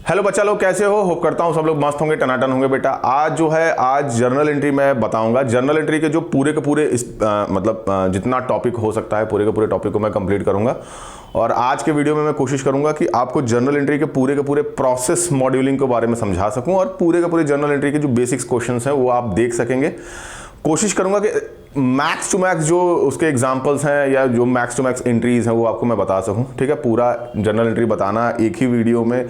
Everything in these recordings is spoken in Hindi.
हेलो बच्चा लोग, कैसे हो? होप करता हूँ सब लोग मस्त होंगे, टनाटन होंगे। बेटा आज जो है, आज जर्नल एंट्री मैं बताऊंगा। जर्नल एंट्री के जो पूरे के पूरे जितना टॉपिक हो सकता है पूरे के पूरे टॉपिक को मैं कंप्लीट करूंगा। और आज के वीडियो में मैं कोशिश करूंगा कि आपको जर्नल एंट्री के पूरे प्रोसेस मॉड्यूलिंग के बारे में समझा सकूं और पूरे के पूरे जर्नल एंट्री के जो बेसिक्स क्वेश्चंस हैं वो आप देख सकेंगे। कोशिश करूंगा कि मैक्स टू मैक्स जो उसके एग्जांपल्स हैं या जो मैक्स टू मैक्स एंट्रीज हैं वो आपको मैं बता सकूं। ठीक है, पूरा जर्नल एंट्री बताना एक ही वीडियो में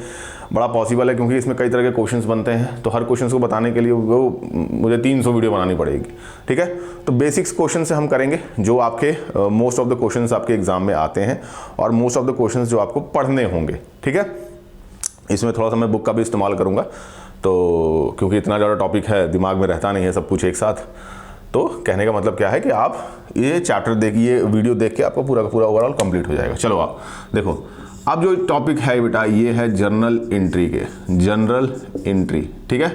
बड़ा पॉसिबल है क्योंकि इसमें कई तरह के क्वेश्चंस बनते हैं, तो हर क्वेश्चंस को बताने के लिए वो मुझे 300 वीडियो बनानी पड़ेगी। ठीक है, तो बेसिक्स क्वेश्चन से हम करेंगे जो आपके मोस्ट ऑफ द क्वेश्चंस आपके एग्जाम में आते हैं और मोस्ट ऑफ द क्वेश्चंस जो आपको पढ़ने होंगे। ठीक है, इसमें थोड़ा सा मैं बुक का भी इस्तेमाल करूँगा, तो क्योंकि इतना ज़्यादा टॉपिक है, दिमाग में रहता नहीं है सब कुछ एक साथ। तो कहने का मतलब क्या है कि आप ये चैप्टर देखिए, वीडियो देख के आपका पूरा का पूरा ओवरऑल कंप्लीट हो जाएगा। चलो आप देखो, अब जो टॉपिक है बेटा ये है जर्नल एंट्री के, जनरल एंट्री। ठीक है,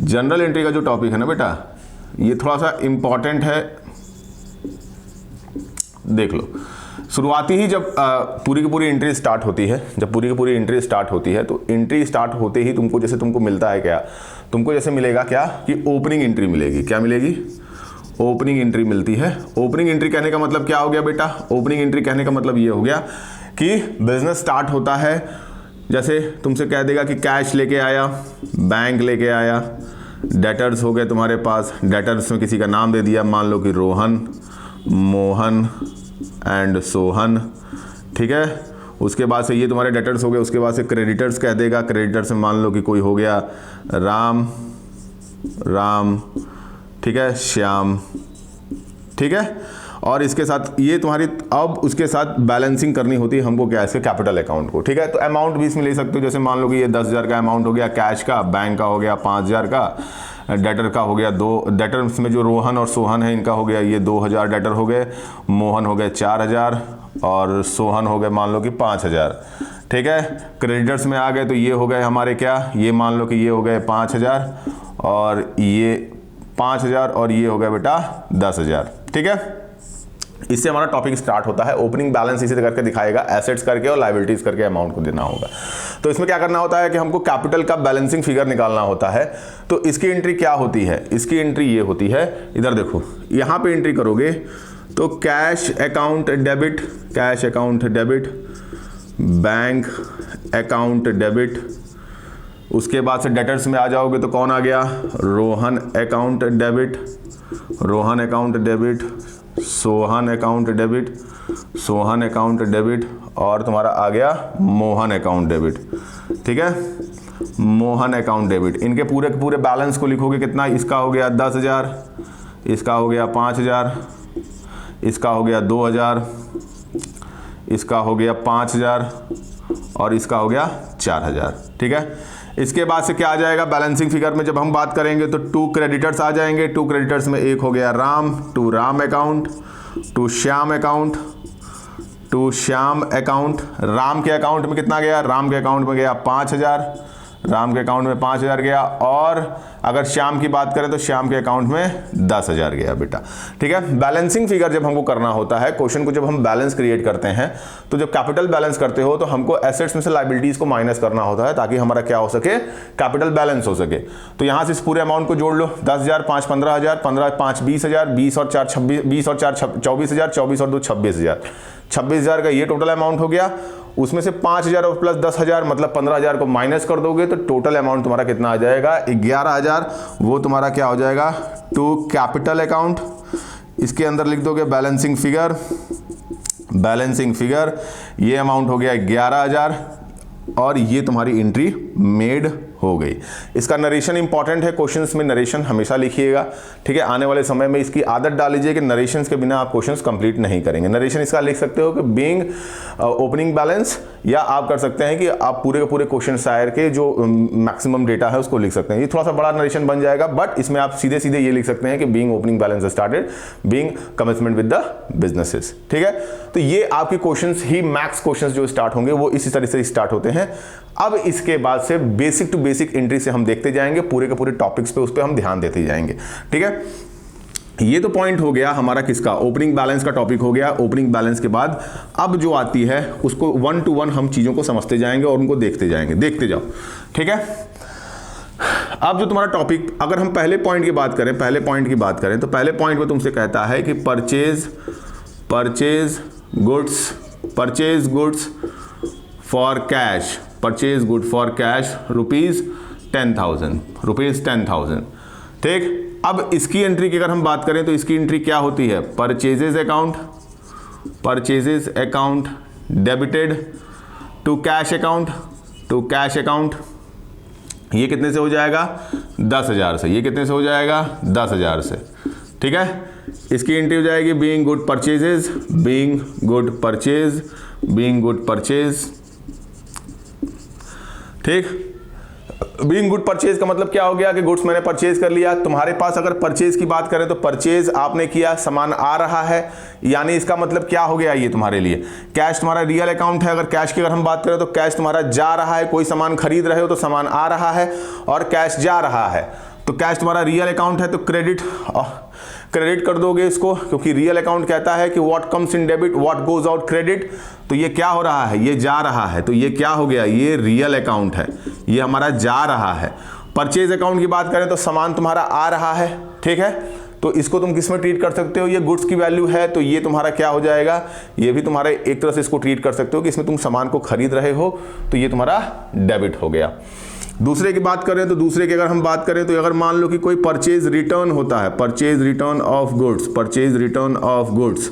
जनरल एंट्री का जो टॉपिक है ना बेटा, ये थोड़ा सा इंपॉर्टेंट है। देख लो, शुरुआती ही जब पूरी की पूरी एंट्री स्टार्ट होती है, जब पूरी की पूरी एंट्री स्टार्ट होती है तो एंट्री स्टार्ट होते ही तुमको मिलता है क्या, तुमको जैसे मिलेगा क्या कि ओपनिंग एंट्री मिलेगी। क्या मिलेगी? ओपनिंग एंट्री मिलती है। ओपनिंग एंट्री कहने का मतलब क्या हो गया बेटा? ओपनिंग एंट्री कहने का मतलब ये हो गया कि बिजनेस स्टार्ट होता है, जैसे तुमसे कह देगा कि कैश लेके आया, बैंक लेके आया, डेटर्स हो गए तुम्हारे पास, डेटर्स में किसी का नाम दे दिया, मान लो कि रोहन, मोहन एंड सोहन। ठीक है, उसके बाद से ये तुम्हारे डेटर्स हो गए। उसके बाद से क्रेडिटर्स कह देगा, क्रेडिटर्स में मान लो कि कोई हो गया राम, ठीक है, श्याम। ठीक है, और इसके साथ ये तुम्हारी, अब उसके साथ बैलेंसिंग करनी होती है हमको क्या, इसके कैपिटल अकाउंट को। ठीक है, तो अमाउंट भी इसमें ले सकते हो, जैसे मान लो कि ये 10,000 का अमाउंट हो गया कैश का, बैंक का हो गया 5,000 का, डेटर का हो गया 2, डेटर में जो रोहन और सोहन है इनका हो गया ये 2,000 डेटर हो गए, मोहन हो गए 4,000 और सोहन हो गए मान लो कि 5,000। ठीक है, क्रेडिटर्स में आ गए तो ये हो गए हमारे क्या, ये मान लो कि ये हो गए 5,000 और ये 5,000 और ये हो गया बेटा 10,000। ठीक है, इससे हमारा टॉपिक स्टार्ट होता है। ओपनिंग बैलेंस इसी करके दिखाएगा, एसेट्स करके और लायबिलिटीज करके अमाउंट को देना होगा। तो इसमें क्या करना होता है कि हमको कैपिटल का बैलेंसिंग फिगर निकालना होता है। तो इसकी एंट्री क्या होती है? इसकी एंट्री ये होती है, इधर देखो, यहां पे एंट्री करोगे तो cash account debit, cash account debit, bank account debit. उसके बाद से डेटर्स में आ जाओगे तो कौन आ गया? Rohan account debit, Rohan account debit, Sohan account debit, Sohan account debit और तुम्हारा आ गया मोहन अकाउंट डेबिट। ठीक है, मोहन अकाउंट डेबिट। इनके पूरे के पूरे बैलेंस को लिखोगे कितना, इसका हो गया 10,000, इसका हो गया 5,000, इसका हो गया 2,000, इसका हो गया 5,000 और इसका हो गया 4,000। ठीक है, इसके बाद से क्या आ जाएगा बैलेंसिंग फिगर में जब हम बात करेंगे तो 2 क्रेडिटर्स आ जाएंगे। 2 क्रेडिटर्स में एक हो गया Ram, to Ram account, to Shyam account, to Shyam account. Ram के अकाउंट में कितना गया? राम के अकाउंट में गया 5,000, राम के अकाउंट में 5,000 गया। और अगर श्याम की बात करें तो श्याम के अकाउंट में 10,000 गया बेटा। ठीक है, बैलेंसिंग फिगर जब हमको करना होता है, क्वेश्चन को जब हम बैलेंस क्रिएट करते हैं तो जब कैपिटल बैलेंस करते हो तो हमको एसेट्स में से लायबिलिटीज को माइनस करना होता है ताकि हमारा क्या हो सके, कैपिटल बैलेंस हो सके। तो यहां से इस पूरे अमाउंट को जोड़ लो, 10,000 5 15,000, 15 5 20,000, 20 और 4 26, 20 और 4 24,000, 24 और 2 26,000, 26,000 का ये टोटल अमाउंट हो गया। उसमें से 5,000 और प्लस 10,000 मतलब 15,000 को माइनस कर दोगे तो टोटल अमाउंट तुम्हारा कितना आ जाएगा? 11,000। वो तुम्हारा क्या हो जाएगा? To capital account. इसके अंदर लिख दोगे बैलेंसिंग फिगर, बैलेंसिंग फिगर, ये अमाउंट हो गया 11,000 और ये तुम्हारी एंट्री मेड हो गई। इसका नरेशन इंपॉर्टेंट है, क्वेश्चंस में नरेशन हमेशा लिखिएगा। ठीक है, आने वाले समय में इसकी आदत डाल लीजिए कि नरेशंस के बिना आप क्वेश्चंस कंप्लीट नहीं करेंगे। नरेशन इसका लिख सकते हो कि बीइंग ओपनिंग बैलेंस, या आप कर सकते हैं कि आप पूरे के पूरे क्वेश्चन शायर के जो मैक्सिमम डेटा है उसको लिख सकते हैं। ये थोड़ा सा बड़ा नरेशन बन जाएगा, बट इसमें आप सीधे सीधे ये लिख सकते हैं कि being opening balance started, being commencement with the businesses. ठीक है, तो ये आपके क्वेश्चंस ही, मैक्स क्वेश्चंस जो स्टार्ट होंगे वो इसी तरह से स्टार्ट होते हैं। अब इसके बाद से बेसिक टू बेसिक एंट्री से हम देखते जाएंगे, पूरे के पूरे टॉपिक्स पे उस पर हम ध्यान देते जाएंगे। ठीक है, ये तो पॉइंट हो गया हमारा किसका, ओपनिंग बैलेंस का टॉपिक हो गया। ओपनिंग बैलेंस के बाद अब जो आती है उसको 1 to 1 हम चीज़ों को समझते जाएंगे और उनको देखते जाएंगे, देखते जाओ, ठीक है। अब जो तुम्हारा टॉपिक, अगर हम पहले पॉइंट की बात करें, तो पहले पॉइंट में तुमसे कहता है कि purchase goods for cash, purchase good for cash rupees 10,000, ठीक। अब इसकी एंट्री की अगर हम बात करें तो इसकी एंट्री क्या होती है, purchases account debited to cash account, ये कितने से हो जाएगा, 10,000 से, ये कितने से हो जाएगा, 10,000 से, ठीक है। इसकी एंट्री हो जाएगी बीइंग गुड परचेज, ठीक। बीइंग गुड परचेज का मतलब क्या हो गया कि गुड्स मैंने परचेज कर लिया। तुम्हारे पास अगर परचेज की बात करें तो परचेज आपने किया, सामान आ रहा है, यानी इसका मतलब क्या हो गया ये तुम्हारे लिए, कैश तुम्हारा रियल अकाउंट है। अगर कैश की अगर हम बात करें तो कैश तुम्हारा जा रहा है, कोई सामान खरीद रहे हो तो सामान आ रहा है और कैश जा रहा है, तो कैश तुम्हारा रियल अकाउंट है, तो क्रेडिट कर दोगे इसको, क्योंकि रियल अकाउंट कहता है कि what comes in debit what goes out credit. तो ये क्या हो रहा है, ये जा रहा है, तो ये क्या हो गया, ये रियल अकाउंट है, ये हमारा जा रहा है। परचेज अकाउंट की बात करें तो सामान तुम्हारा आ रहा है, ठीक है, तो इसको तुम किस में ट्रीट कर सकते हो, ये गुड्स की वैल्यू है, तो ये तुम्हारा क्या हो जाएगा, ये भी तुम्हारा एक तरह से इसको ट्रीट कर सकते हो कि इसमें तुम सामान को खरीद रहे हो, तो ये तुम्हारा डेबिट हो गया। दूसरे की बात करें तो दूसरे की अगर हम बात करें तो अगर मान लो कि कोई परचेज रिटर्न होता है, परचेज रिटर्न ऑफ गुड्स,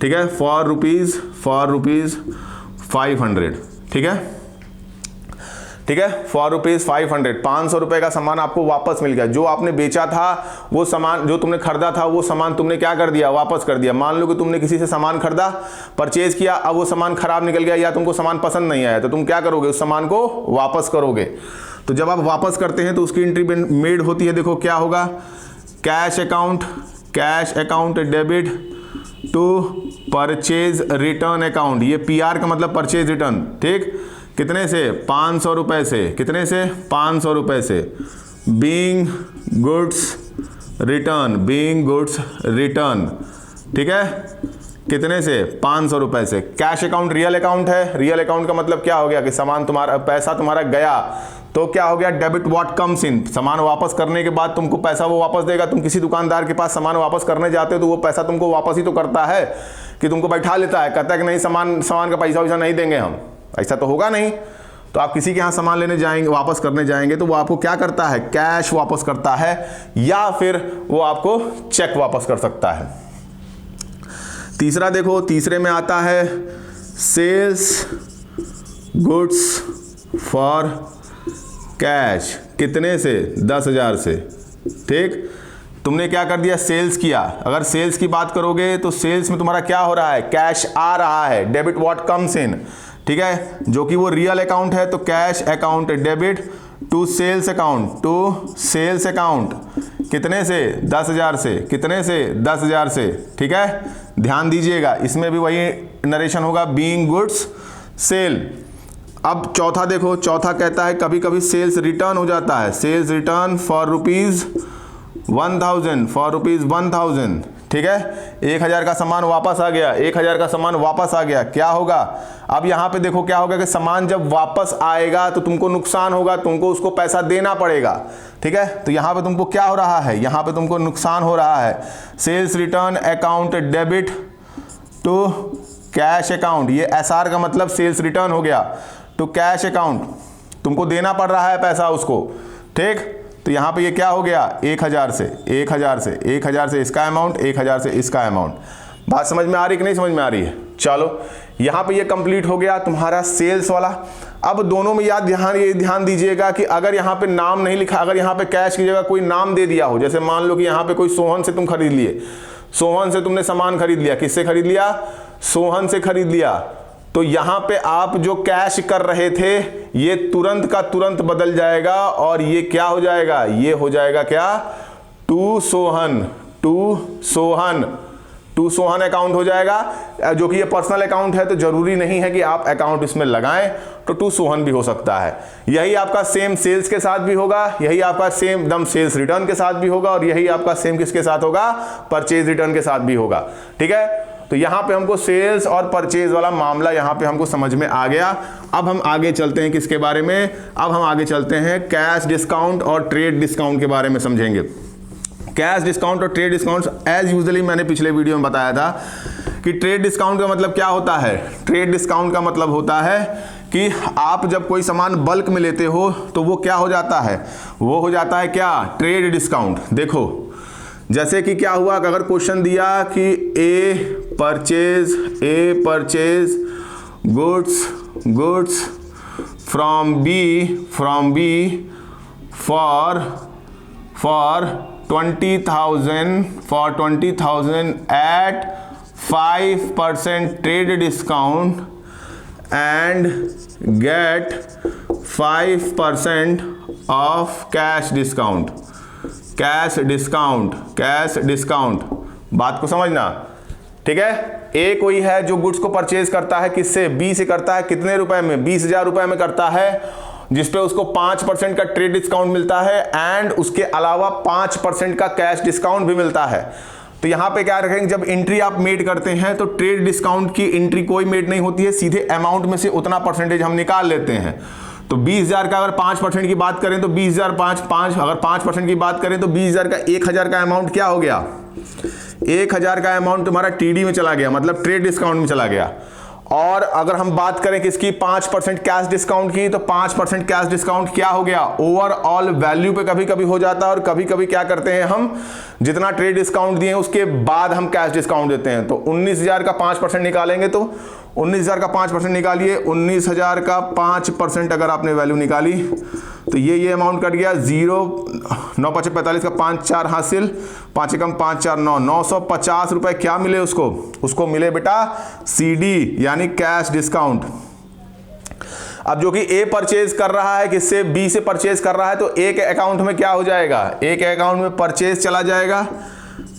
ठीक है, फॉर रुपीज 500, ठीक है, फॉर रुपीज 500 रुपए का सामान आपको वापस मिल गया। जो आपने बेचा था वो सामान, जो तुमने खरीदा था वो सामान तुमने क्या कर दिया, वापस कर दिया। मान लो कि तुमने किसी से सामान खरीदा, परचेज किया, अब वो सामान खराब निकल गया या तुमको सामान पसंद नहीं आया, तो तुम क्या करोगे, उस सामान को वापस करोगे। तो जब आप वापस करते हैं तो उसकी एंट्री मेड होती है, देखो क्या होगा, cash account debit to purchase return account, ये PR का मतलब परचेज रिटर्न, ठीक, कितने से, 500 रुपए से, कितने से, 500 रुपए से, बीइंग गुड्स रिटर्न, ठीक है, कितने से, 500 रुपए से। कैश अकाउंट रियल अकाउंट है, रियल अकाउंट का मतलब क्या हो गया कि सामान तुम्हारा, पैसा तुम्हारा गया, तो क्या हो गया, डेबिट व्हाट कम्स इन, सामान वापस करने के बाद तुमको पैसा वो वापस देगा। तुम किसी दुकानदार के पास सामान वापस करने जाते हो तो वो पैसा तुमको वापस ही तो करता है, कि तुमको बैठा लेता है, कहता है कि नहीं सामान का पैसा वैसा नहीं देंगे हम, ऐसा तो होगा नहीं। तो आप किसी के यहाँ सामान लेने जाएंगे, वापस करने जाएंगे, तो वो आपको क्या करता है, कैश वापस करता है, या फिर वो आपको चेक वापस कर सकता है। तीसरा देखो, तीसरे में आता है सेल्स गुड्स फॉर कैश, कितने से, 10,000 से, ठीक। तुमने क्या कर दिया, सेल्स किया। अगर सेल्स की बात करोगे तो सेल्स में तुम्हारा क्या हो रहा है, कैश आ रहा है, डेबिट व्हाट कम्स इन, ठीक है, जो कि वो रियल अकाउंट है, तो cash account debit to sales account, कितने से, 10,000 से, कितने से, 10,000 से, ठीक है। ध्यान दीजिएगा, इसमें भी वही नरेशन होगा, बीइंग गुड्स सेल। अब चौथा देखो, चौथा कहता है कभी कभी सेल्स रिटर्न हो जाता है, सेल्स रिटर्न फॉर रुपीज 1,000, ठीक है, 1,000 का सामान वापस आ गया, 1,000 का सामान वापस आ गया, क्या होगा, अब यहाँ पे देखो क्या होगा कि सामान जब वापस आएगा तो तुमको नुकसान होगा, तुमको उसको पैसा देना पड़ेगा, ठीक है। तो यहाँ पे तुमको क्या हो रहा है, यहाँ पे तुमको नुकसान हो रहा है। Sales return account debit to cash account, ये SR का मतलब सेल्स रिटर्न हो गया, टू कैश अकाउंट, तुमको देना पड़ रहा है पैसा उसको, ठीक। तो यहाँ पे ये क्या हो गया, 1,000 से 1,000 से इसका अमाउंट, 1,000 से इसका अमाउंट। बात समझ में आ रही कि नहीं समझ में आ रही है? चलो, यहाँ पे ये कंप्लीट हो गया तुम्हारा सेल्स वाला। अब दोनों में ये ध्यान दीजिएगा कि अगर यहाँ पे नाम नहीं लिखा, अगर यहाँ पे कैश की जगह कोई नाम दे दिया हो, जैसे मान लो कि यहाँ पे कोई सोहन से तुम खरीद लिए, सोहन से तुमने सामान खरीद लिया, किससे खरीद लिया, सोहन से खरीद लिया, तो यहां पे आप जो कैश कर रहे थे ये तुरंत का तुरंत बदल जाएगा और ये क्या हो जाएगा, ये हो जाएगा क्या, to Sohan, to Sohan account हो जाएगा। जो कि ये पर्सनल अकाउंट है तो जरूरी नहीं है कि आप अकाउंट इसमें लगाएं, तो टू सोहन भी हो सकता है। यही आपका सेम सेल्स के साथ भी होगा, यही आपका सेम एकदम सेल्स रिटर्न के साथ भी होगा, और यही आपका सेम किसके साथ होगा, परचेज रिटर्न के साथ भी होगा। ठीक है, तो यहां पे हमको सेल्स और परचेज वाला मामला यहां पे हमको समझ में आ गया। अब हम आगे चलते हैं किसके बारे में, अब हम आगे चलते हैं कैश डिस्काउंट और ट्रेड डिस्काउंट के बारे में समझेंगे। कैश डिस्काउंट और ट्रेड डिस्काउंट एज यूजुअली मैंने पिछले वीडियो में बताया था कि ट्रेड डिस्काउंट का मतलब क्या होता है। ट्रेड डिस्काउंट का मतलब होता है कि आप जब कोई सामान बल्क में लेते हो तो वो क्या हो जाता है, वो हो जाता है क्या, ट्रेड डिस्काउंट। देखो जैसे कि क्या हुआ, अगर क्वेश्चन दिया कि A purchase goods from B for 20,000 at 5% trade discount and get 5% of cash discount। बात को समझना, ठीक है। ए कोई है जो गुड्स को परचेज करता है, किससे, बी से करता है, कितने रुपए में, 20,000 रुपए में करता है, जिसपे उसको 5% का ट्रेड डिस्काउंट मिलता है एंड उसके अलावा 5% का कैश डिस्काउंट भी मिलता है। तो यहां पे क्या रखेंगे, जब एंट्री आप मेड करते हैं तो ट्रेड डिस्काउंट की एंट्री कोई मेड नहीं होती है, सीधे अमाउंट में से उतना परसेंटेज हम निकाल लेते हैं। तो 20,000 का अगर 5% की बात करें तो 20,000 अगर 5% की बात करें तो 20,000 का 1,000 का अमाउंट क्या हो गया, 1,000 का अमाउंट तुम्हारा टीडी में चला गया, मतलब ट्रेड डिस्काउंट में चला गया। और अगर हम बात करें किसकी, 5% कैश डिस्काउंट की, तो 5% कैश डिस्काउंट क्या हो गया, ओवरऑल वैल्यू पे कभी कभी हो जाता है, और कभी कभी क्या करते हैं हम, जितना ट्रेड डिस्काउंट दिए उसके बाद हम कैश डिस्काउंट देते हैं। तो 19,000 का 5% निकालेंगे तो 19,000 का 5% निकालिए, 19,000 का 5% अगर आपने वैल्यू निकाली तो ये अमाउंट कट गया, 0 9 5 45 का 5 4 हासिल, 5 एकम 5 4 9 950 रुपए क्या मिले उसको मिले बेटा सीडी यानी कैश डिस्काउंट। अब जो कि ए परचेज कर रहा है किससे, बी से परचेज कर रहा है, तो एक अकाउंट में क्या हो जाएगा, एक अकाउंट में परचेज चला जाएगा,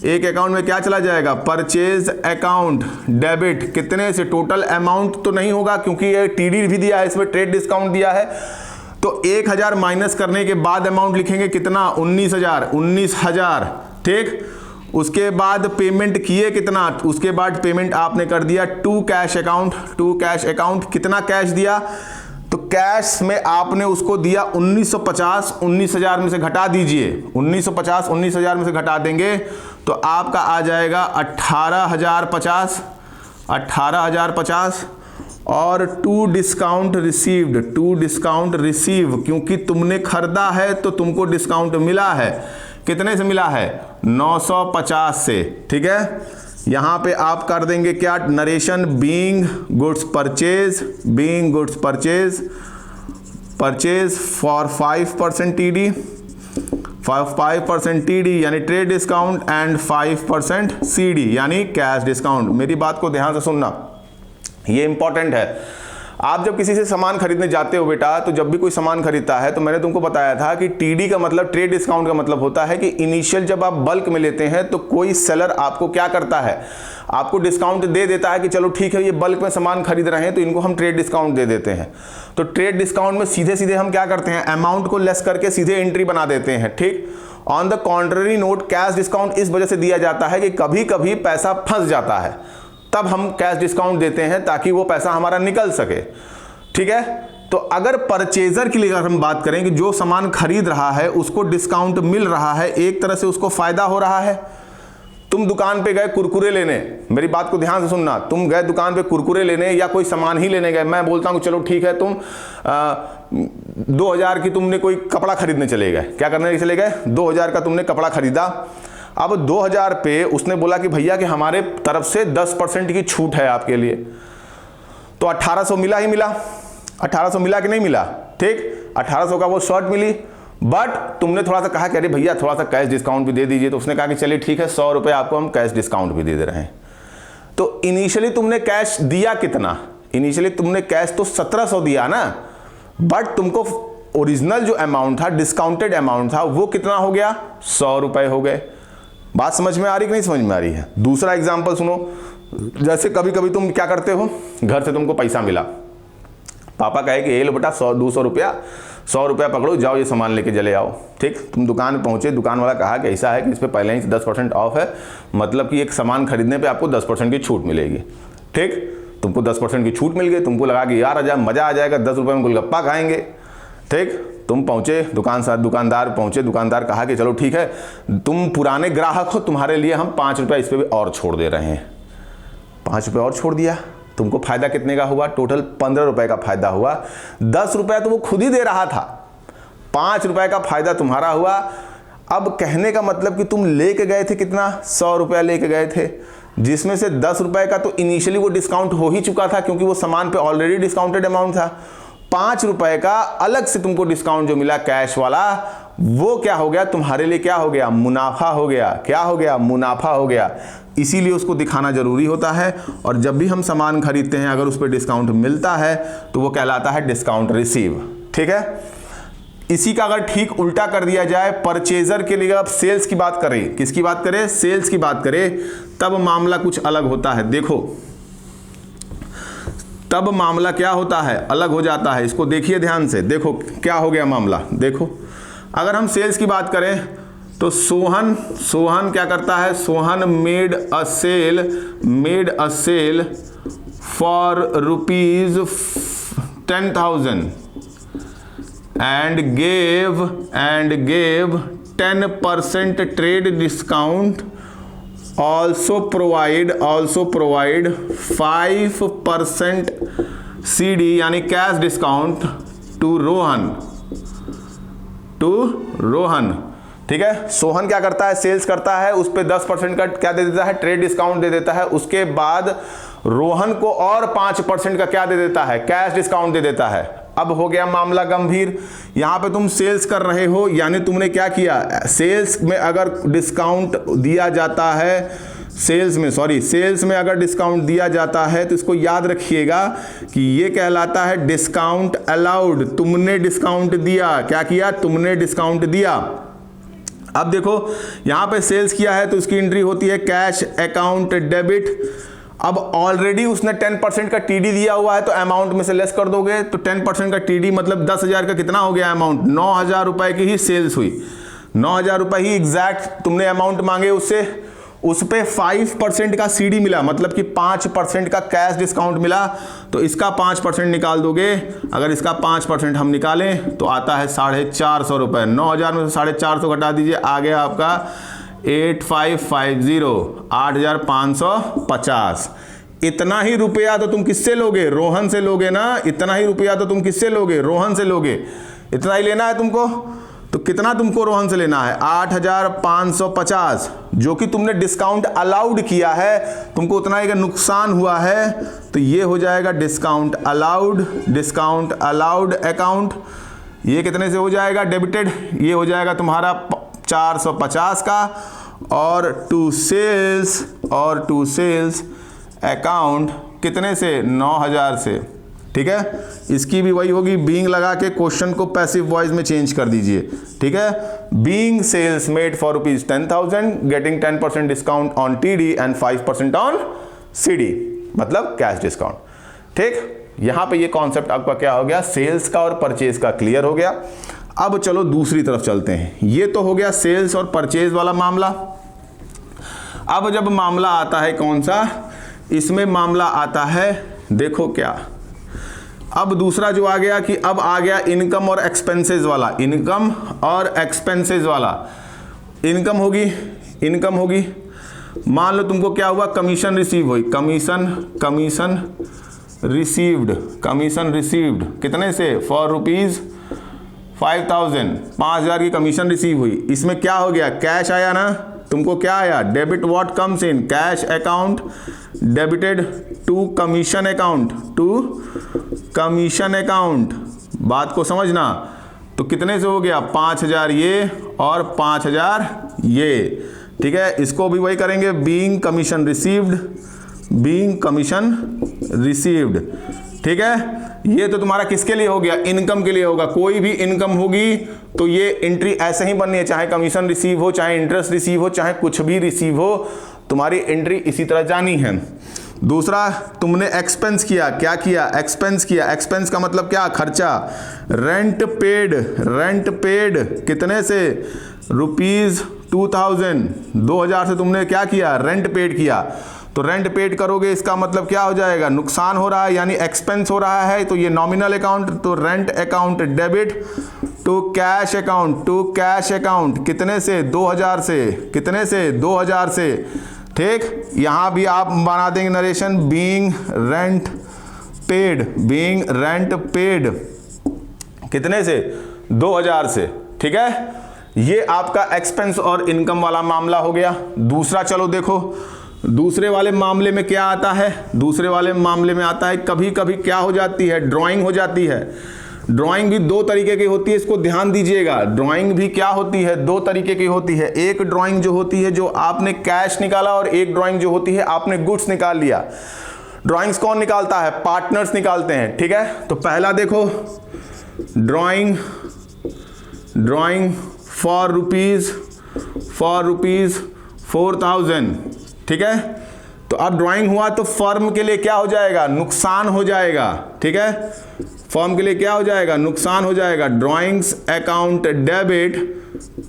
एक अकाउंट में क्या चला जाएगा, परचेज अकाउंट डेबिट, कितने से, टोटल अमाउंट तो नहीं होगा क्योंकि ये टीडी भी दिया है, इसमें ट्रेड डिस्काउंट दिया है, तो 1,000 माइनस करने के बाद अमाउंट लिखेंगे कितना, 19,000। ठीक, उसके बाद पेमेंट किए कितना, उसके बाद पेमेंट आपने कर दिया टू कैश अकाउंट, कितना कैश दिया, तो कैश में आपने उसको दिया 1950, 19,000 में से घटा दीजिए, 1950 19,000 में से घटा देंगे तो आपका आ जाएगा 18,050 और टू डिस्काउंट रिसीव, क्योंकि तुमने खरीदा है तो तुमको डिस्काउंट मिला है, कितने से मिला है, 950 से। ठीक है, यहां पे आप कर देंगे क्या, narration being goods purchase for 5% TD, 5% TD यानी ट्रेड डिस्काउंट एंड 5% सीडी यानी कैश डिस्काउंट। मेरी बात को ध्यान से सुनना, ये इंपॉर्टेंट है। आप जब किसी से सामान खरीदने जाते हो बेटा, तो जब भी कोई सामान खरीदता है तो मैंने तुमको बताया था कि टीडी का मतलब, ट्रेड डिस्काउंट का मतलब होता है कि इनिशियल जब आप बल्क में लेते हैं तो कोई सेलर आपको क्या करता है, आपको डिस्काउंट दे देता है कि चलो ठीक है ये बल्क में सामान खरीद रहे हैं तो इनको हम ट्रेड डिस्काउंट दे देते हैं। तो ट्रेड डिस्काउंट में सीधे सीधे हम क्या करते हैं, अमाउंट को लेस करके सीधे एंट्री बना देते हैं। ठीक, on the contrary note cash discount इस वजह से दिया जाता है कि कभी कभी पैसा फंस जाता है, तब हम कैश डिस्काउंट देते हैं ताकि वो पैसा हमारा निकल सके। ठीक है, तो अगर परचेजर के लिए अगर हम बात करें कि जो सामान खरीद रहा है उसको डिस्काउंट मिल रहा है, एक तरह से उसको फायदा हो रहा है। तुम दुकान पे गए कुरकुरे लेने, मेरी बात को ध्यान से सुनना, तुम गए दुकान पे कुरकुरे लेने या कोई सामान ही लेने गए, मैं बोलता हूं चलो ठीक है तुम 2,000 की तुमने कोई कपड़ा खरीदने चले गए, क्या करने चले गए, 2,000 का तुमने कपड़ा खरीदा। अब 2,000 पे उसने बोला कि भैया कि हमारे तरफ से 10% की छूट है आपके लिए, तो 1,800 मिला ही मिला, 1,800 मिला कि नहीं मिला। ठीक, 1,800 का वो शर्ट मिली, बट तुमने थोड़ा सा कहा कि अरे भैया थोड़ा सा कैश डिस्काउंट भी दे दीजिए, तो उसने कहा कि चलिए ठीक है 100 रुपये आपको हम कैश डिस्काउंट भी दे दे रहे हैं। तो इनिशियली तुमने कैश दिया कितना, इनिशियली तुमने कैश तो 1,700 दिया ना, बट तुमको ओरिजिनल जो अमाउंट था, डिस्काउंटेड अमाउंट था, वो कितना हो गया, 100 रुपये हो गए। बात समझ में आ रही कि नहीं समझ में आ रही है? दूसरा एग्जाम्पल सुनो, जैसे कभी कभी तुम क्या करते हो, घर से तुमको पैसा मिला, पापा कहे कि ये लो बेटा 100-200 रुपया, 100 रुपया पकड़ो, जाओ ये सामान लेके चले आओ। ठीक, तुम दुकान में पहुंचे, दुकान वाला कहा कि ऐसा है कि इस पर पहले ही 10% ऑफ है, मतलब कि एक सामान खरीदने पे आपको 10% की छूट मिलेगी। ठीक, तुमको 10% की छूट मिल गई, तुमको लगा कि यार मजा आ जाएगा, 10 रुपये में गोलगप्पा खाएंगे। ठीक, तुम पहुंचे दुकानदार पहुंचे, दुकानदार कहा कि चलो ठीक है, तुम पुराने ग्राहक हो, तुम्हारे लिए हम 5 रुपया इस पर भी और छोड़ दे रहे हैं। 5 रुपये और छोड़ दिया, तुमको फायदा कितने का हुआ? टोटल 15 रुपए का फायदा हुआ। 10 रुपया तो वो खुद ही दे रहा था, 5 रुपए का फायदा तुम्हारा हुआ। अब कहने का मतलब कि तुम लेके गए थे कितना? 100 रुपया लेके गए थे, जिसमें से 10 रुपए का तो इनिशियली वो डिस्काउंट हो ही चुका था, क्योंकि वो सामान पे ऑलरेडी डिस्काउंटेड अमाउंट था। 5 रुपए का अलग से तुमको डिस्काउंट जो मिला कैश वाला, वो क्या हो गया तुम्हारे लिए? क्या हो गया? मुनाफा हो गया। क्या हो गया? मुनाफा हो गया। इसीलिए उसको दिखाना जरूरी होता है। और जब भी हम सामान खरीदते हैं, अगर उस पर डिस्काउंट मिलता है तो वो कहलाता है डिस्काउंट रिसीव। ठीक है, इसी का अगर ठीक उल्टा कर दिया जाए, परचेजर के लिए अब सेल्स की बात करें, किसकी बात करें? सेल्स की बात करें, तब मामला कुछ अलग होता है। देखो, तब मामला क्या होता है? अलग हो जाता है। इसको देखिए ध्यान से, देखो क्या हो गया मामला। देखो, अगर हम सेल्स की बात करें तो सोहन क्या करता है? Sohan made a sale for ₹10,000 and gave 10% trade discount, also provide 5% CD यानी कैश डिस्काउंट टू रोहन। ठीक है, सोहन क्या करता है? सेल्स करता है, उस पे 10% का क्या दे देता है? ट्रेड डिस्काउंट दे देता है। उसके बाद रोहन को और 5% का क्या दे देता है? कैश डिस्काउंट दे देता है। अब हो गया मामला गंभीर। यहां पे तुम सेल्स कर रहे हो, यानी तुमने क्या किया? सेल्स में अगर डिस्काउंट दिया जाता है, सेल्स में अगर डिस्काउंट दिया जाता है तो इसको याद रखिएगा कि ये कहलाता है डिस्काउंट अलाउड। तुमने डिस्काउंट दिया। क्या किया? तुमने डिस्काउंट दिया। अब देखो, यहां पे सेल्स किया है तो उसकी एंट्री होती है कैश अकाउंट डेबिट। अब ऑलरेडी उसने 10% का टीडी दिया हुआ है, तो अमाउंट में से लेस कर दोगे, तो 10% का टीडी मतलब 10,000 का कितना हो गया अमाउंट? 9,000 रुपए की ही सेल्स हुई। 9,000 रुपए ही एग्जैक्ट तुमने अमाउंट मांगे उससे। उस पे 5% का सीडी मिला, मतलब कि 5% का कैश डिस्काउंट मिला। तो इसका 5% निकाल दोगे। अगर इसका 5% हम निकालें तो आता है 450 रुपए। 9,000 में से 450 घटा दीजिए, आ गया आपका 8,550। इतना ही रुपया तो तुम किससे लोगे? रोहन से लोगे ना। इतना ही रुपया तो तुम किससे लोगे? रोहन से लोगे। इतना ही लेना है तुमको, तो कितना तुमको रोहन से लेना है? 8,550, जो कि तुमने डिस्काउंट अलाउड किया है। तुमको उतना ही का नुकसान हुआ है, तो ये हो जाएगा डिस्काउंट अलाउड अकाउंट। ये कितने से हो जाएगा? डेबिटेड। ये हो जाएगा तुम्हारा 450 का। और टू सेल्स अकाउंट कितने से? 9,000 से। ठीक है, इसकी भी वही होगी, बीइंग लगा के क्वेश्चन को पैसिव वॉइस में चेंज कर दीजिए। ठीक है, being sales made for ₹10,000 getting 10% discount on TD and 5% on CD, मतलब कैश डिस्काउंट। ठीक, यहां पे ये कॉन्सेप्ट आपका क्या हो गया? सेल्स का और परचेज का क्लियर हो गया। अब चलो दूसरी तरफ चलते हैं। ये तो हो गया सेल्स और परचेज वाला मामला। अब जब मामला आता है कौन सा? इसमें मामला आता है, देखो क्या, अब दूसरा जो आ गया कि अब आ गया इनकम और एक्सपेंसेस वाला। इनकम होगी। मान लो तुमको क्या हुआ? कमीशन रिसीव हुई। कमीशन रिसीव्ड कितने से? फॉर ₹5,000। 5,000 की कमीशन रिसीव हुई। इसमें क्या हो गया? कैश आया ना। तुमको क्या आया? Debit what comes in? Cash account debited to commission account. बात को समझना। तो कितने से हो गया? 5,000 ये और 5,000 ये। ठीक है, इसको भी वही करेंगे, बीइंग कमीशन रिसीव्ड। ठीक है, ये तो तुम्हारा किसके लिए हो गया, इनकम के लिए होगा। कोई भी इनकम होगी तो ये एंट्री ऐसे ही बननी है, चाहे कमीशन रिसीव हो, चाहे इंटरेस्ट रिसीव हो, चाहे कुछ भी रिसीव हो, तुम्हारी एंट्री इसी तरह जानी है। दूसरा, तुमने एक्सपेंस किया, क्या किया, एक्सपेंस किया। एक्सपेंस का मतलब क्या, खर्चा। रेंट पेड, रेंट पेड कितने से, ₹2000, 2000 से तुमने क्या किया, रेंट पेड किया। तो रेंट पेड करोगे, इसका मतलब क्या हो जाएगा, नुकसान हो रहा है, यानी एक्सपेंस हो रहा है, तो ये नॉमिनल अकाउंट, तो rent account debit to cash account, to cash account कितने से, 2000 से, कितने से, 2000 से। ठीक, यहां भी आप बना देंगे narration, being rent paid, being rent paid कितने से, 2000 से। ठीक है, ये आपका एक्सपेंस और इनकम वाला मामला हो गया। दूसरा, चलो देखो दूसरे वाले मामले में क्या आता है। दूसरे वाले मामले में आता है, कभी कभी क्या हो जाती है, ड्राइंग हो जाती है। ड्राइंग भी दो तरीके की होती है, इसको ध्यान दीजिएगा। ड्राइंग भी क्या होती है, दो तरीके की होती है। एक ड्राइंग जो होती है जो आपने कैश निकाला, और एक ड्राइंग जो होती है आपने गुड्स निकाल लिया। ड्राइंग्स कौन निकालता है, पार्टनर्स निकालते हैं। ठीक है, तो पहला देखो, ड्राइंग, ड्राइंग फॉर रुपीज 4000। ठीक है, तो अब ड्राइंग हुआ तो फर्म के लिए क्या हो जाएगा, नुकसान हो जाएगा। ठीक है, फर्म के लिए क्या हो जाएगा, नुकसान हो जाएगा। ड्राइंग्स अकाउंट डेबिट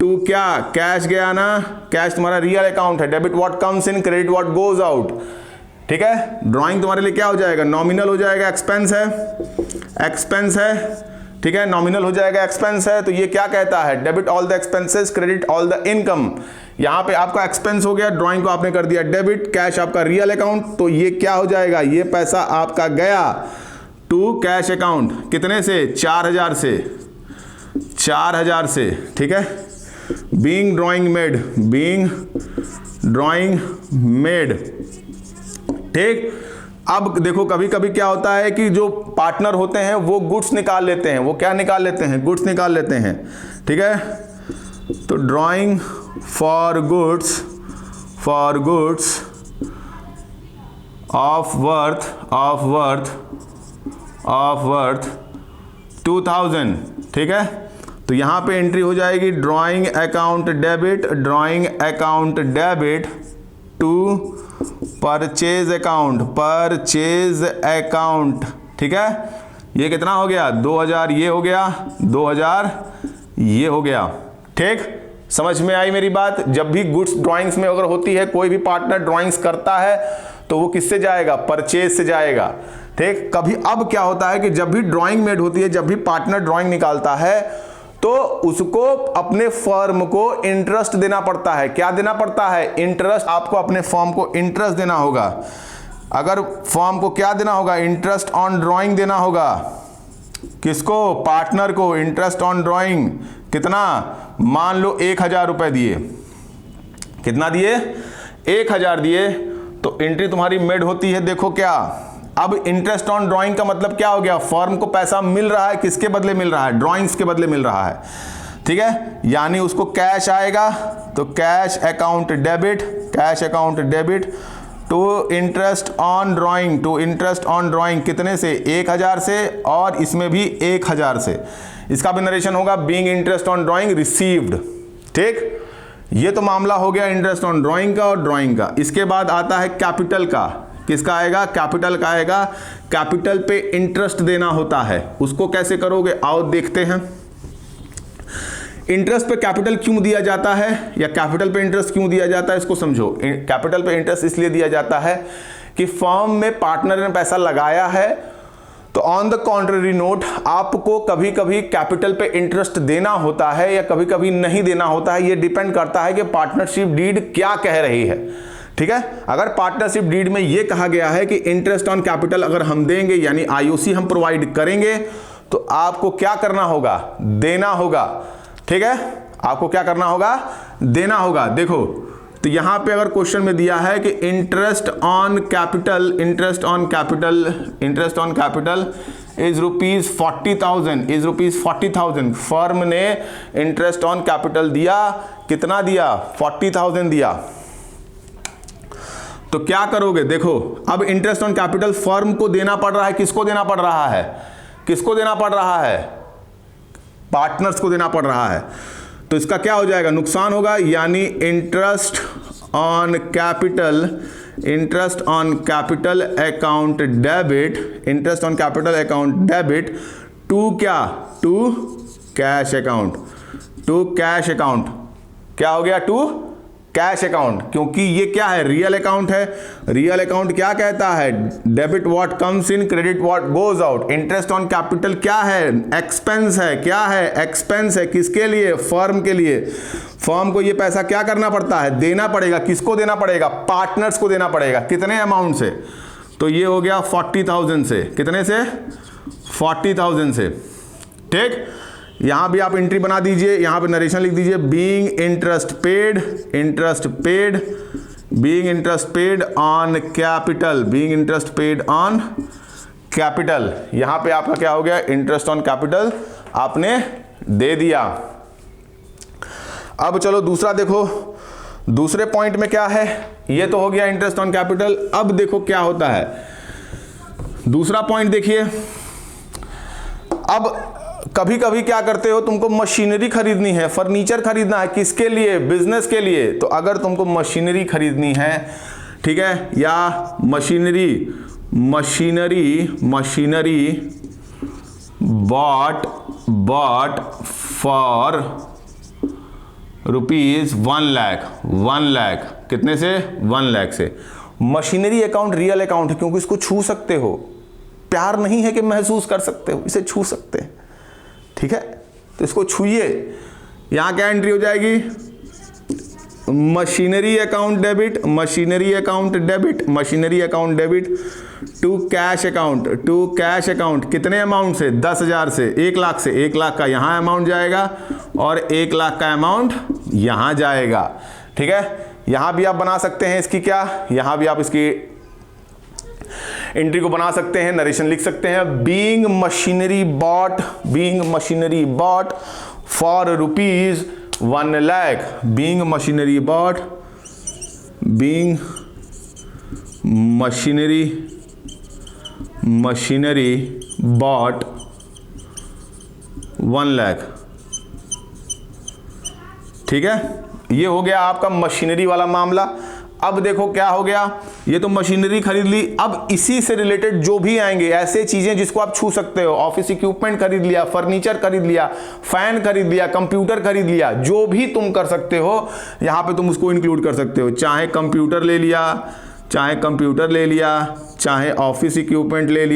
टू क्या, कैश गया ना, कैश तुम्हारा रियल अकाउंट है। Debit what comes in, credit what goes out. ठीक है, ड्राइंग तुम्हारे लिए क्या हो जाएगा, नॉमिनल हो जाएगा, एक्सपेंस है, एक्सपेंस है। ठीक है, नॉमिनल हो जाएगा, एक्सपेंस है। तो ये क्या कहता है, debit all the expenses, credit all the income. यहां पे आपका एक्सपेंस हो गया, ड्राइंग को आपने कर दिया डेबिट, कैश आपका रियल अकाउंट, तो ये क्या हो जाएगा, ये पैसा आपका गया टू कैश अकाउंट कितने से, 4000 से, 4000 से। ठीक है, being drawing made, being drawing made. ठीक, अब देखो कभी कभी क्या होता है कि जो पार्टनर होते हैं वो गुड्स निकाल लेते हैं, वो क्या निकाल लेते हैं, गुड्स निकाल लेते हैं। ठीक है, तो drawing for goods of worth 2000। ठीक है, तो यहां पे एंट्री हो जाएगी, drawing account debit to purchase account. ठीक है, ये कितना हो गया, 2000 ये हो गया, 2000 ये हो गया। ठीक, समझ में आई मेरी बात। जब भी गुड्स ड्राइंग्स में अगर होती है, कोई भी पार्टनर ड्राइंग्स करता है तो वो किससे जाएगा, परचेज से जाएगा। ठीक, कभी अब क्या होता है कि जब भी ड्राइंग मेड होती है, जब भी पार्टनर ड्राइंग निकालता है तो उसको अपने फर्म को इंटरेस्ट देना पड़ता है। क्या देना पड़ता है, इंटरेस्ट। आपको अपने फर्म को इंटरेस्ट देना होगा। अगर फर्म को क्या देना होगा, इंटरेस्ट ऑन ड्राइंग देना होगा। किसको, पार्टनर को। इंटरेस्ट ऑन ड्राइंग कितना, मान लो 1000 रुपए दिए, कितना दिए, 1000 दिए, तो एंट्री तुम्हारी मेड होती है। देखो क्या, अब इंटरेस्ट ऑन ड्राइंग का मतलब क्या हो गया, फर्म को पैसा मिल रहा है, किसके बदले मिल रहा है, ड्राइंग्स के बदले मिल रहा है। ठीक है, यानी उसको कैश आएगा, तो cash account debit to interest on drawing कितने से, 1000 से, और इसमें भी 1000 से। इसका भी नरेशन होगा, being interest on drawing received. ठीक, ये तो मामला हो गया इंटरेस्ट ऑन ड्राइंग का और ड्राइंग का। इसके बाद आता है कैपिटल का। किसका आएगा, कैपिटल का आएगा। कैपिटल पे इंटरेस्ट देना होता है, उसको कैसे करोगे, आओ देखते हैं। इंटरेस्ट पे कैपिटल क्यों दिया जाता है, या कैपिटल पे इंटरेस्ट क्यों दिया जाता है, इसको समझो। कैपिटल पे इंटरेस्ट इसलिए दिया जाता है कि फर्म में पार्टनर ने पैसा लगाया है, तो ऑन द कॉन्ट्ररी नोट आपको कभी कभी कैपिटल पे इंटरेस्ट देना होता है या कभी कभी नहीं देना होता है। ये डिपेंड करता है कि पार्टनरशिप डीड क्या कह रही है। ठीक है, अगर पार्टनरशिप डीड में यह कहा गया है कि इंटरेस्ट ऑन कैपिटल अगर हम देंगे, यानी आईओसी हम प्रोवाइड करेंगे, तो आपको क्या करना होगा, देना होगा। ठीक है, आपको क्या करना होगा, देना होगा। देखो, तो यहां पे अगर क्वेश्चन में दिया है कि interest on capital is ₹40,000, firm ने इंटरेस्ट ऑन कैपिटल दिया, कितना दिया, 40,000 दिया। तो क्या करोगे, देखो अब इंटरेस्ट ऑन कैपिटल फर्म को देना पड़ रहा है, किसको देना पड़ रहा है, किसको देना पड़ रहा है? पार्टनर्स को देना पड़ रहा है। तो इसका क्या हो जाएगा? नुकसान होगा, यानी interest on capital account debit, interest on capital account debit to क्या? To cash account, to cash account. क्या हो गया? टू कैश अकाउंट, क्योंकि ये क्या है? रियल अकाउंट है। रियल अकाउंट क्या कहता है? Debit what comes in, credit what goes out. Interest on capital क्या है? एक्सपेंस है। क्या है? एक्सपेंस है। किसके लिए? फर्म के लिए। फर्म को ये पैसा क्या करना पड़ता है? देना पड़ेगा। किसको देना पड़ेगा? पार्टनर्स को देना पड़ेगा। कितने अमाउंट से? तो ये हो गया 40,000 से। कितने से? 40,000 से। ठीक, यहां भी आप एंट्री बना दीजिए, यहां पे नरेशन लिख दीजिए, being interest paid on capital, being interest paid on capital. यहां पे आपका क्या हो गया? इंटरेस्ट ऑन कैपिटल आपने दे दिया। अब चलो दूसरा देखो, दूसरे पॉइंट में क्या है? ये तो हो गया इंटरेस्ट ऑन कैपिटल। अब देखो क्या होता है, दूसरा पॉइंट देखिए। अब कभी कभी क्या करते हो, तुमको मशीनरी खरीदनी है, फर्नीचर खरीदना है, किसके लिए? बिजनेस के लिए। तो अगर तुमको मशीनरी खरीदनी है, ठीक है, या machinery bought for rupees 1 lakh, कितने से? 1 लाख से। मशीनरी अकाउंट रियल अकाउंट है, क्योंकि इसको छू सकते हो। प्यार नहीं है कि महसूस कर सकते हो, इसे छू सकते हैं। ठीक है, तो इसको छूइए। यहां क्या एंट्री हो जाएगी? Machinery account debit to cash account. कितने अमाउंट से? 10,000 से, 1 लाख से। 1 लाख का यहां अमाउंट जाएगा और 1 लाख का अमाउंट यहां जाएगा। ठीक है, यहां भी आप बना सकते हैं इसकी क्या, यहां भी आप इसकी एंट्री को बना सकते हैं, नरेशन लिख सकते हैं, being machinery bought for rupees 1 lakh, being machinery bought 1 lakh. ठीक है, ये हो गया आपका मशीनरी वाला मामला। अब देखो क्या हो गया, ये तो मशीनरी खरीद ली। अब इसी से रिलेटेड जो भी आएंगे ऐसे चीजें जिसको आप छू सकते हो, ऑफिस इक्विपमेंट खरीद लिया, फर्नीचर खरीद लिया, फैन खरीद लिया, कंप्यूटर खरीद लिया, जो भी तुम कर सकते हो यहां पे तुम उसको इंक्लूड कर सकते हो। चाहे कंप्यूटर ले लिया, चाहे ऑफिस इक्विपमेंट ले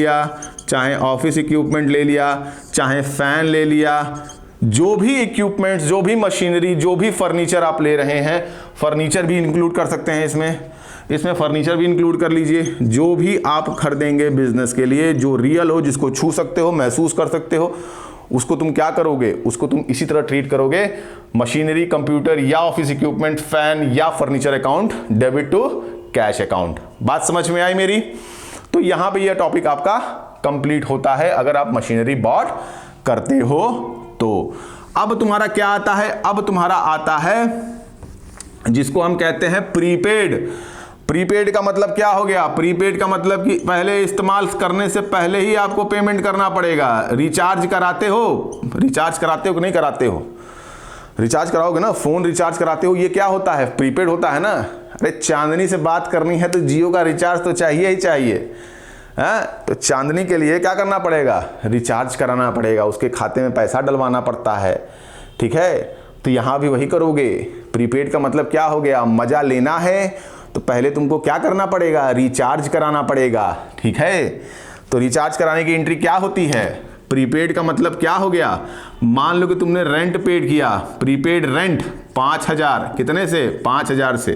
लिया, चाहे फैन ले लिया, जो भी इक्विपमेंट्स, जो भी मशीनरी, जो भी फर्नीचर आप ले रहे हैं, फर्नीचर भी इंक्लूड कर सकते हैं इसमें फर्नीचर भी इंक्लूड कर लीजिए। जो भी आप खरीदेंगे बिजनेस के लिए, जो रियल हो, जिसको छू सकते हो, महसूस कर सकते हो, उसको तुम क्या करोगे? उसको तुम इसी तरह ट्रीट करोगे, मशीनरी, कंप्यूटर या ऑफिस इक्विपमेंट, फैन या furniture account debit to cash account. बात समझ में आई मेरी? तो यहां पे यह टॉपिक आपका कंप्लीट होता है अगर आप मशीनरी बॉट करते हो तो। अब तुम्हारा क्या आता है? अब तुम्हारा आता है जिसको हम कहते हैं प्रीपेड। प्रीपेड का मतलब क्या हो गया? प्रीपेड का मतलब कि पहले इस्तेमाल करने से पहले ही आपको पेमेंट करना पड़ेगा। रिचार्ज कराते हो कि नहीं कराते हो? रिचार्ज कराओगे ना, फोन रिचार्ज कराते हो, ये क्या होता है? प्रीपेड होता है ना। अरे चांदनी से बात करनी है तो जियो का रिचार्ज तो चाहिए ही चाहिए, है? तो चांदनी के लिए क्या करना पड़ेगा? रिचार्ज कराना पड़ेगा, उसके खाते में पैसा डलवाना पड़ता है। ठीक है, तो यहां भी वही करोगे। प्रीपेड का मतलब क्या हो गया? मजा लेना है तो पहले तुमको क्या करना पड़ेगा? रिचार्ज कराना पड़ेगा। ठीक है, तो रिचार्ज कराने की एंट्री क्या होती है? प्रीपेड का मतलब क्या हो गया? मान लो कि तुमने रेंट पेड किया, प्रीपेड रेंट 5,000, कितने से? 5,000 से।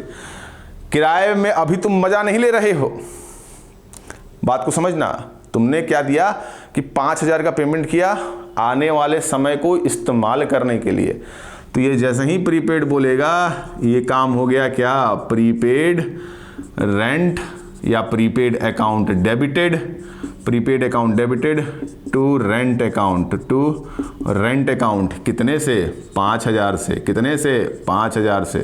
किराए में अभी तुम मजा नहीं ले रहे हो, बात को समझना। तुमने क्या दिया कि 5,000 का पेमेंट किया आने वाले समय को इस्तेमाल करने के लिए। तो ये जैसे ही प्रीपेड बोलेगा, ये काम हो गया क्या? प्रीपेड रेंट या prepaid account debited to rent account, कितने से? 5,000 से। कितने से? 5,000 से।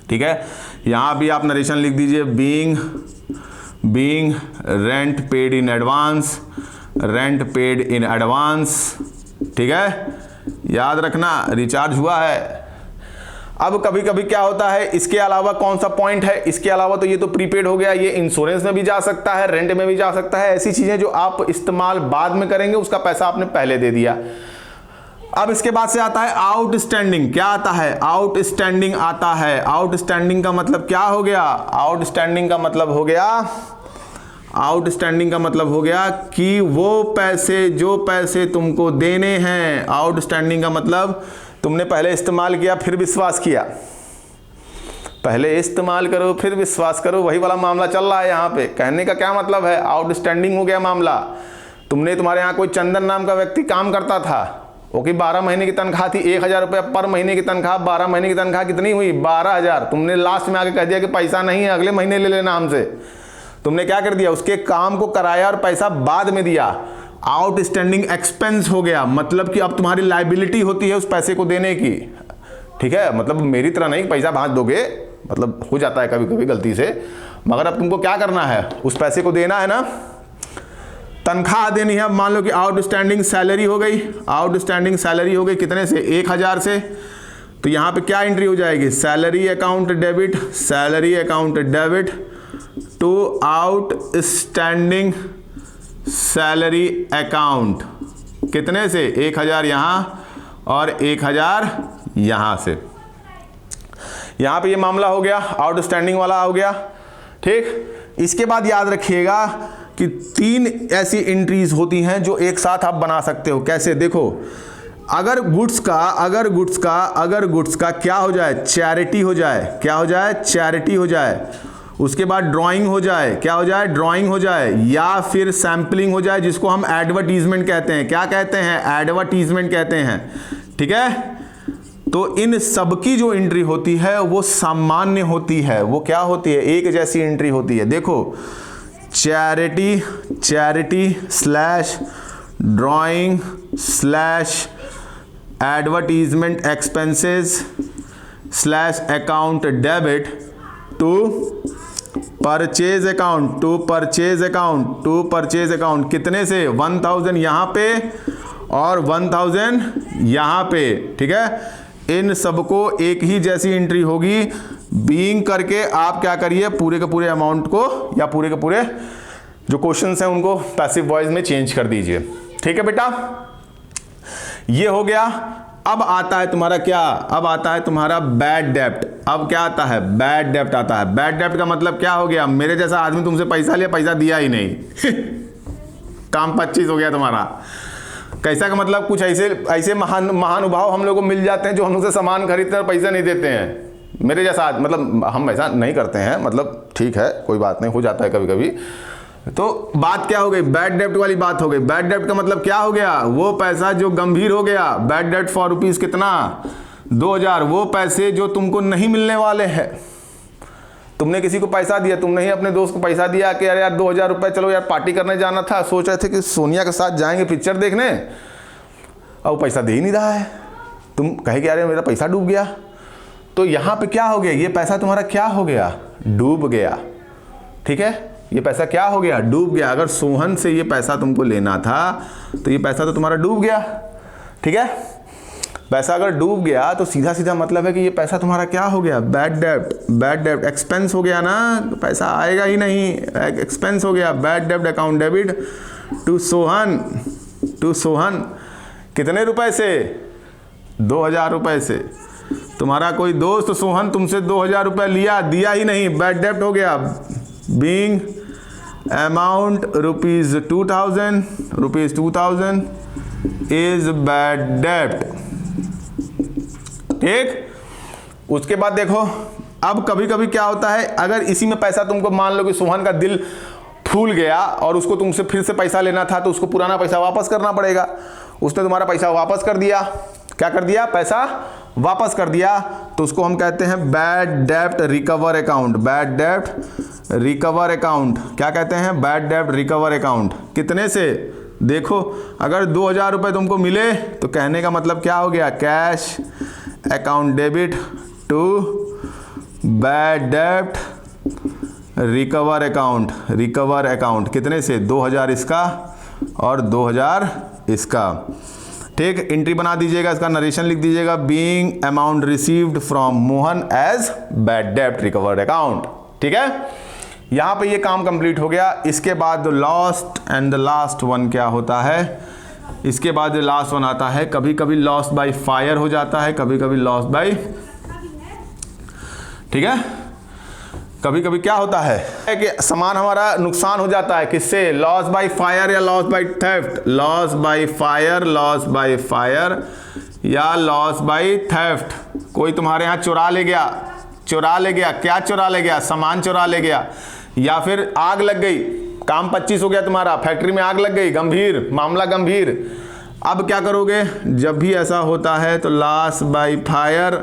ठीक है, यहां भी आप नरेशन लिख दीजिए, being rent paid in advance rent paid in advance, ठीक है, याद रखना रिचार्ज हुआ है। अब कभी कभी क्या होता है, इसके अलावा कौन सा पॉइंट है, इसके अलावा तो ये तो प्रीपेड हो गया, ये इंश्योरेंस में भी जा सकता है, रेंट में भी जा सकता है, ऐसी चीजें जो आप इस्तेमाल बाद में करेंगे उसका पैसा आपने पहले दे दिया। अब इसके बाद से आता है आउटस्टैंडिंग। क्या आता है? आउटस्टैंडिंग आता है। आउटस्टैंडिंग का मतलब क्या हो गया? आउटस्टैंडिंग का मतलब हो गया, आउटस्टैंडिंग का मतलब हो गया कि वो पैसे जो पैसे तुमको देने हैं। आउटस्टैंडिंग का मतलब तुमने पहले इस्तेमाल किया फिर विश्वास किया, पहले इस्तेमाल करो फिर विश्वास करो, वही वाला मामला चल रहा है यहाँ पे। कहने का क्या मतलब है, आउटस्टैंडिंग हो गया मामला। तुम्हारे यहाँ कोई चंदन नाम का व्यक्ति काम करता था, ओके, 12 महीने की तनख्वाह थी, 1000 रुपये पर महीने की तनख्वाह, 12 महीने की तनख्वाह कितनी हुई? 12,000। तुमने लास्ट में आके कह दिया कि पैसा नहीं है, अगले महीने ले लेना हमसे। तुमने क्या कर दिया, उसके काम को कराया और पैसा बाद में दिया। आउटस्टैंडिंग एक्सपेंस हो गया, मतलब कि अब तुम्हारी लायबिलिटी होती है उस पैसे को देने की, ठीक है। मतलब मेरी तरह नहीं पैसा भांज दोगे, मतलब हो जाता है कभी कभी गलती से, मगर अब तुमको क्या करना है, उस पैसे को देना है ना, तनख्वाह देनी है। अब मान लो कि आउटस्टैंडिंग सैलरी हो गई, आउटस्टैंडिंग सैलरी हो गई कितने से? 1000 से। तो यहाँ पे क्या एंट्री हो जाएगी? Salary account debit, salary account debit to outstanding salary account, कितने से? 1000 यहाँ और 1000 यहाँ से। यहाँ पे ये मामला हो गया, आउटस्टैंडिंग वाला हो गया, ठीक। इसके बाद याद रखिएगा कि 3 ऐसी एंट्रीज होती हैं जो एक साथ आप बना सकते हो। कैसे? देखो, अगर गुड्स का क्या हो जाए? चैरिटी हो जाए। क्या हो जाए? चैरिटी हो जाए। उसके बाद ड्राइंग हो जाए। क्या हो जाए? ड्राइंग हो जाए। या फिर सैंपलिंग हो जाए, जिसको हम एडवर्टीजमेंट कहते हैं। क्या कहते हैं? एडवर्टीजमेंट कहते हैं, ठीक है। तो इन सबकी जो एंट्री होती है वो सामान्य होती है। वो क्या होती है? एक जैसी एंट्री होती है। देखो, charity slash drawing slash advertisement expenses slash account debit to purchase account, to purchase account कितने से? 1000 यहाँ पे और 1000 यहाँ पे, ठीक है। इन सबको एक ही जैसी एंट्री होगी। बीइंग करके आप क्या करिए, पूरे के पूरे अमाउंट को या पूरे के पूरे जो क्वेश्चंस हैं उनको पैसिव वॉइस में चेंज कर दीजिए, ठीक है बेटा। ये हो गया। अब आता है तुम्हारा क्या? अब आता है तुम्हारा बैड डेब्ट। अब क्या आता है? बैड डेब्ट आता है। बैड डेब्ट का मतलब क्या हो गया? मेरे जैसा आदमी तुमसे पैसा लिया, पैसा दिया ही नहीं काम 25 हो गया तुम्हारा। कैसा का मतलब? कुछ ऐसे महानुभाव हम लोग को मिल जाते हैं जो हम लोग से सामान खरीदते हैं और पैसा नहीं देते हैं। मेरे जैसा, मतलब हम ऐसा नहीं करते हैं, मतलब ठीक है, कोई बात नहीं, हो जाता है कभी कभी। तो बात क्या हो गई? बैड डेब्ट वाली बात हो गई। बैड डेब्ट का मतलब क्या हो गया? वो पैसा जो गंभीर हो गया। बैड डेब्ट फॉर रुपीज कितना? 2000। वो पैसे जो तुमको नहीं मिलने वाले हैं। तुमने किसी को पैसा दिया, तुमने ही अपने दोस्त को पैसा दिया कि अरे यार 2000 रुपये, चलो यार पार्टी करने जाना था, सोच रहे थे कि सोनिया के साथ जाएंगे पिक्चर देखने, और वो पैसा दे ही नहीं रहा है। तुम कहे कि अरे मेरा पैसा डूब गया। तो यहाँ पे क्या हो गया? ये पैसा तुम्हारा क्या हो गया? डूब गया, ठीक है। ये पैसा क्या हो गया? डूब गया। अगर सोहन से ये पैसा तुमको लेना था तो ये पैसा तो तुम्हारा डूब गया, ठीक है। पैसा अगर डूब गया तो सीधा सीधा मतलब है कि ये पैसा तुम्हारा क्या हो गया? बैड डेब्ट। बैड डेब्ट एक्सपेंस हो गया ना, पैसा आएगा ही नहीं, एक्सपेंस हो गया। बैड डेब्ट अकाउंट डेबिट टू सोहन कितने रुपए से? 2000 रुपए से। तुम्हारा कोई दोस्त सोहन तुमसे 2000 रुपये लिया, दिया ही नहीं, बैड डेब्ट हो गया। बीइंग अमाउंट ₹2000 इज बैड डेब्ट, ठीक। उसके बाद देखो, अब कभी कभी क्या होता है, अगर इसी में पैसा तुमको, मान लो कि सोहन का दिल फूल गया और उसको तुमसे फिर से पैसा लेना था, तो उसको पुराना पैसा वापस करना पड़ेगा। उसने तुम्हारा पैसा वापस कर दिया। क्या कर दिया? पैसा वापस कर दिया। तो उसको हम कहते हैं बैड डेब्ट रिकवर अकाउंट। बैड डेब्ट रिकवर अकाउंट क्या कहते हैं? बैड डेब्ट रिकवर अकाउंट। कितने से? देखो, अगर 2000 रुपये तुमको मिले तो कहने का मतलब क्या हो गया? Cash account debit to bad डेब्ट रिकवर अकाउंट। रिकवर अकाउंट कितने से? 2000 इसका और 2000 इसका। ठीक, एंट्री बना दीजिएगा, इसका नरेशन लिख दीजिएगा, being amount received from Mohan as bad डेब्ट रिकवर्ड अकाउंट। ठीक है, यहां पे ये काम कंप्लीट हो गया। इसके बाद last and the last one क्या होता है, इसके बाद लास्ट वन आता है, कभी कभी लॉस्ट बाय फायर हो जाता है, कभी कभी लॉस्ट बाय, ठीक है, कभी कभी क्या होता है कि सामान हमारा नुकसान हो जाता है, किससे, लॉस बाय फायर या loss by theft, loss by fire, loss by fire या लॉस बाय थेफ्ट। कोई तुम्हारे यहाँ चुरा ले गया, क्या चुरा ले गया, सामान चुरा ले गया, या फिर आग लग गई, काम 25 हो गया तुम्हारा, फैक्ट्री में आग लग गई, गंभीर मामला, गंभीर। अब क्या करोगे, जब भी ऐसा होता है तो लॉस बाय फायर,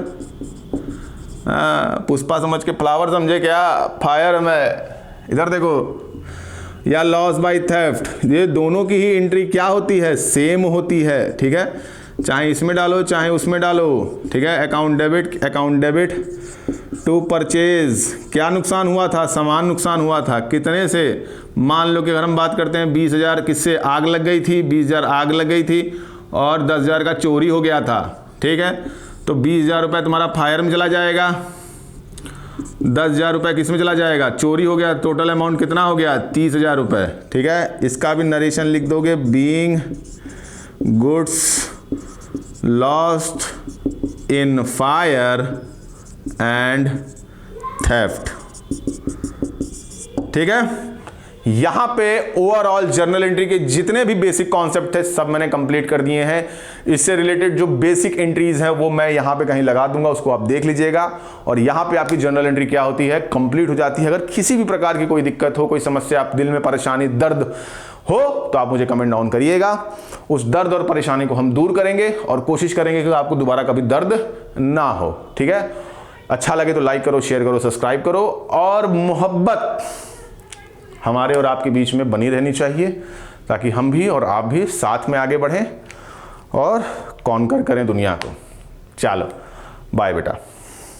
पुष्पा समझ के फ्लावर समझे क्या, फायर में, इधर देखो, या लॉस बाय थेफ्ट, ये दोनों की ही एंट्री क्या होती है, सेम होती है। ठीक है, चाहे इसमें डालो चाहे उसमें डालो। ठीक है, अकाउंट डेबिट टू परचेज, क्या नुकसान हुआ था, सामान नुकसान हुआ था, कितने से, मान लो कि अगर हम बात करते हैं 20,000 किससे आग लग गई थी, 20,000 आग लग गई थी और 10,000 का चोरी हो गया था। ठीक है, तो 20,000 रुपये तुम्हारा फायर में चला जाएगा, 10,000 रुपये किस में चला जाएगा, चोरी हो गया, टोटल अमाउंट कितना हो गया, 30,000 रुपये। ठीक है, इसका भी नरेशन लिख दोगे, being goods lost in fire and theft. ठीक है, यहां पे ओवरऑल जर्नल एंट्री के जितने भी बेसिक कॉन्सेप्ट थे सब मैंने कंप्लीट कर दिए हैं। इससे रिलेटेड जो बेसिक एंट्रीज हैं वो मैं यहां पे कहीं लगा दूंगा, उसको आप देख लीजिएगा। और यहां पे आपकी जर्नल एंट्री क्या होती है, कंप्लीट हो जाती है। अगर किसी भी प्रकार की कोई दिक्कत हो, कोई समस्या, आप दिल में परेशानी, दर्द हो, तो आप मुझे कमेंट डाउन करिएगा। उस दर्द और परेशानी को हम दूर करेंगे और कोशिश करेंगे कि आपको दोबारा कभी दर्द ना हो। ठीक है, अच्छा लगे तो लाइक करो, शेयर करो, सब्सक्राइब करो, और मोहब्बत हमारे और आपके बीच में बनी रहनी चाहिए, ताकि हम भी और आप भी साथ में आगे बढ़ें और कॉन्कर करें दुनिया को। चलो, बाय बेटा।